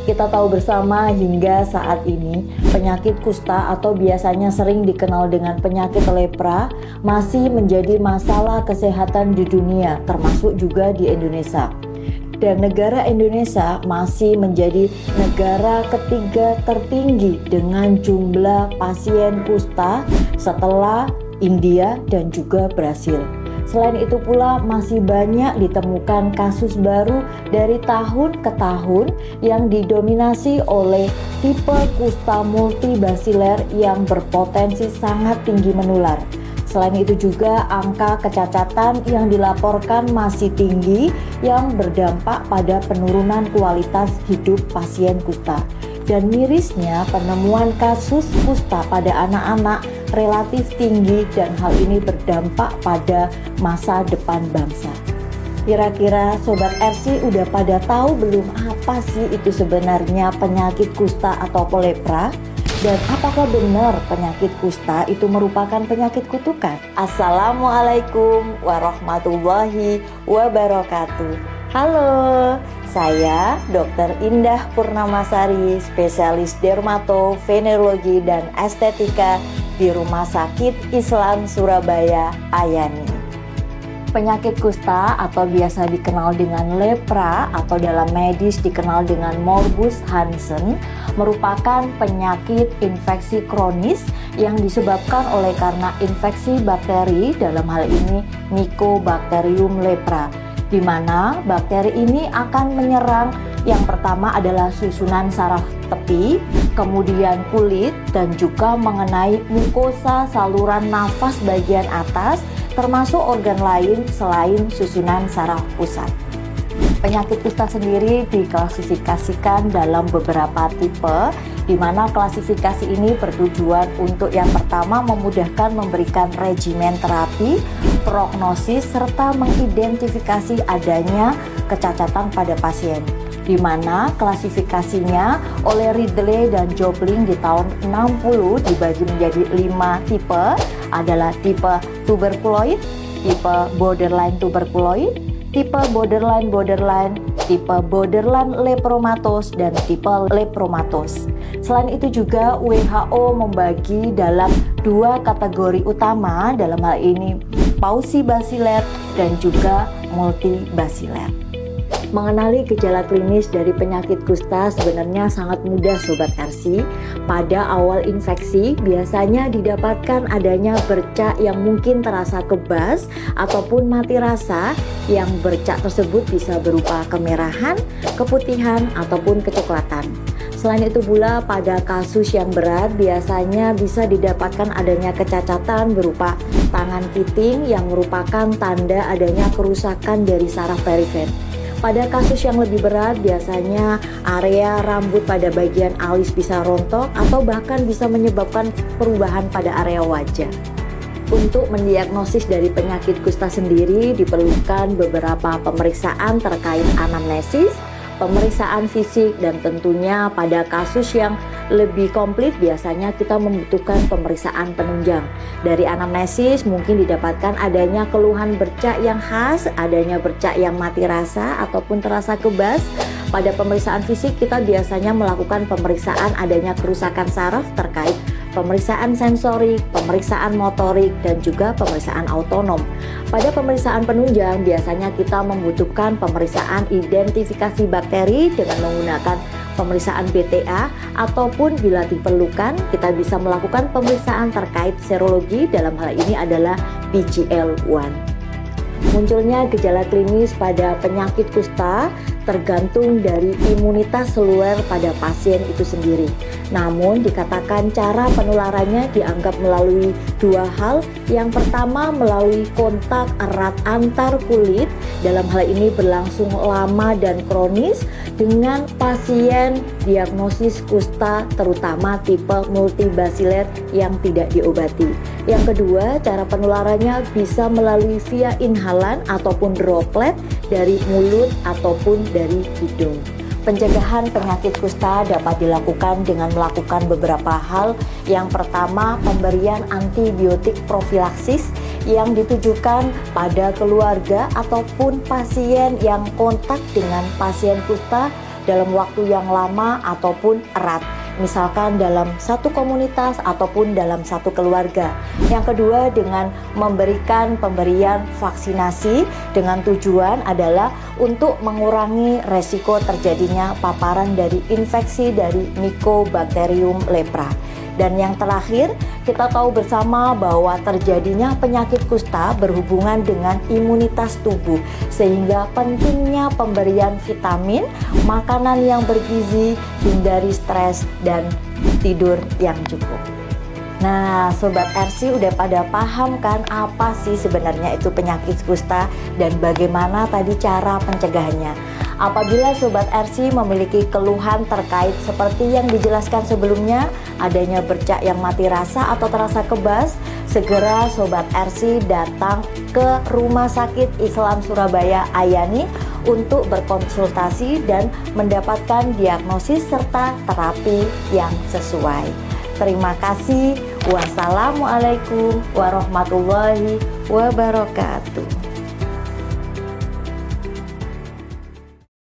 Kita tahu bersama hingga saat ini penyakit kusta atau biasanya sering dikenal dengan penyakit lepra masih menjadi masalah kesehatan di dunia, termasuk juga di Indonesia. Dan negara Indonesia masih menjadi negara ketiga tertinggi dengan jumlah pasien kusta setelah India dan juga Brasil. Selain itu pula masih banyak ditemukan kasus baru dari tahun ke tahun yang didominasi oleh tipe kusta multibasiler yang berpotensi sangat tinggi menular. Selain itu juga angka kecacatan yang dilaporkan masih tinggi yang berdampak pada penurunan kualitas hidup pasien kusta. Dan mirisnya penemuan kasus kusta pada anak-anak relatif tinggi dan hal ini berdampak pada masa depan bangsa. Kira-kira Sobat RC udah pada tahu belum apa sih itu sebenarnya penyakit kusta atau lepra? Dan apakah benar penyakit kusta itu merupakan penyakit kutukan? Assalamualaikum warahmatullahi wabarakatuh. Halo, saya Dr. Indah Purnamasari, spesialis dermato, venerologi, dan estetika di Rumah Sakit Islam Surabaya, Ayani. Penyakit kusta atau biasa dikenal dengan lepra atau dalam medis dikenal dengan morbus Hansen merupakan penyakit infeksi kronis yang disebabkan oleh karena infeksi bakteri, dalam hal ini Mycobacterium lepra, di mana bakteri ini akan menyerang yang pertama adalah susunan saraf tepi, kemudian kulit, dan juga mengenai mukosa saluran nafas bagian atas, termasuk organ lain selain susunan saraf pusat. Penyakit kusta sendiri diklasifikasikan dalam beberapa tipe, di mana klasifikasi ini bertujuan untuk yang pertama memudahkan memberikan regimen terapi, prognosis, serta mengidentifikasi adanya kecacatan pada pasien, di mana klasifikasinya oleh Ridley dan Jopling di tahun 60 dibagi menjadi 5 tipe, adalah tipe tuberkuloid, tipe borderline tuberkuloid, tipe borderline, tipe borderline lepromatos, dan tipe lepromatos. Selain itu juga WHO membagi dalam 2 kategori utama, dalam hal ini pausibasiler dan juga multibasiler. Mengenali gejala klinis dari penyakit kusta sebenarnya sangat mudah Sobat RC. Pada awal infeksi biasanya didapatkan adanya bercak yang mungkin terasa kebas ataupun mati rasa, yang bercak tersebut bisa berupa kemerahan, keputihan, ataupun kecoklatan. Selain itu pula pada kasus yang berat biasanya bisa didapatkan adanya kecacatan berupa tangan piting yang merupakan tanda adanya kerusakan dari saraf perifer. Pada kasus yang lebih berat biasanya area rambut pada bagian alis bisa rontok atau bahkan bisa menyebabkan perubahan pada area wajah. Untuk mendiagnosis dari penyakit kusta sendiri diperlukan beberapa pemeriksaan terkait anamnesis, pemeriksaan fisik, dan tentunya pada kasus yang lebih komplit biasanya kita membutuhkan pemeriksaan penunjang. Dari anamnesis mungkin didapatkan adanya keluhan bercak yang khas, adanya bercak yang mati rasa ataupun terasa kebas. Pada pemeriksaan fisik kita biasanya melakukan pemeriksaan adanya kerusakan saraf terkait pemeriksaan sensorik, pemeriksaan motorik, dan juga pemeriksaan autonom. Pada pemeriksaan penunjang biasanya kita membutuhkan pemeriksaan identifikasi bakteri dengan menggunakan pemeriksaan BTA, ataupun bila diperlukan kita bisa melakukan pemeriksaan terkait serologi, dalam hal ini adalah PGL-1. Munculnya gejala klinis pada penyakit kusta tergantung dari imunitas seluler pada pasien itu sendiri. Namun dikatakan cara penularannya dianggap melalui 2 hal. Yang pertama melalui kontak erat antar kulit, dalam hal ini berlangsung lama dan kronis dengan pasien diagnosis kusta terutama tipe multibasiler yang tidak diobati. Yang kedua, cara penularannya bisa melalui via inhalan ataupun droplet dari mulut ataupun dari hidung. Pencegahan penyakit kusta dapat dilakukan dengan melakukan beberapa hal. Yang pertama, pemberian antibiotik profilaksis yang ditujukan pada keluarga ataupun pasien yang kontak dengan pasien kusta dalam waktu yang lama ataupun erat, misalkan dalam satu komunitas ataupun dalam satu keluarga. Yang kedua, dengan memberikan pemberian vaksinasi dengan tujuan adalah untuk mengurangi resiko terjadinya paparan dari infeksi dari Mycobacterium lepra. Dan yang terakhir, kita tahu bersama bahwa terjadinya penyakit kusta berhubungan dengan imunitas tubuh, sehingga pentingnya pemberian vitamin, makanan yang bergizi, hindari stres, dan tidur yang cukup. Nah, Sobat RC udah pada paham kan apa sih sebenarnya itu penyakit kusta dan bagaimana tadi cara pencegahannya? Apabila Sobat RC memiliki keluhan terkait seperti yang dijelaskan sebelumnya, adanya bercak yang mati rasa atau terasa kebas, segera Sobat RC datang ke Rumah Sakit Islam Surabaya Ayani untuk berkonsultasi dan mendapatkan diagnosis serta terapi yang sesuai. Terima kasih. Wassalamualaikum warahmatullahi wabarakatuh.